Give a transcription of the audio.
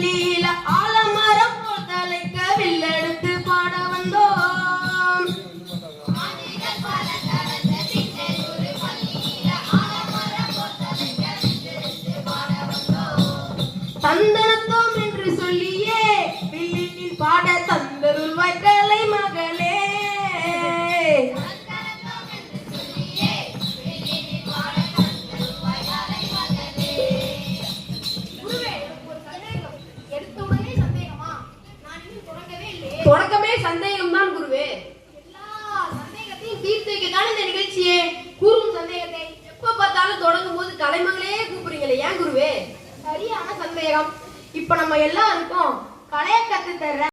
பள்ளியில ஆலமரம் போல் தலைக்க வில்லெடுத்து பாட வந்தோம். தந்தனத்தோம் என்று சொல்லியே வில்லினில் பாட தந்தருள்வாய் கலை மகளே. தொடக்கமே சந்தேகம் தான் குருவே. எல்லா சந்தேகத்தையும் தீர்த்து வைக்கத்தான இந்த நிகழ்ச்சியே. கூறும் சந்தேகத்தை எப்ப பார்த்தாலும் தொடங்கும் போது கலைமகளே கூப்பிடுறீங்களே, ஏன் குருவே? சரியான சந்தேகம். இப்ப நம்ம எல்லாருக்கும் கலைய கத்து தர்ற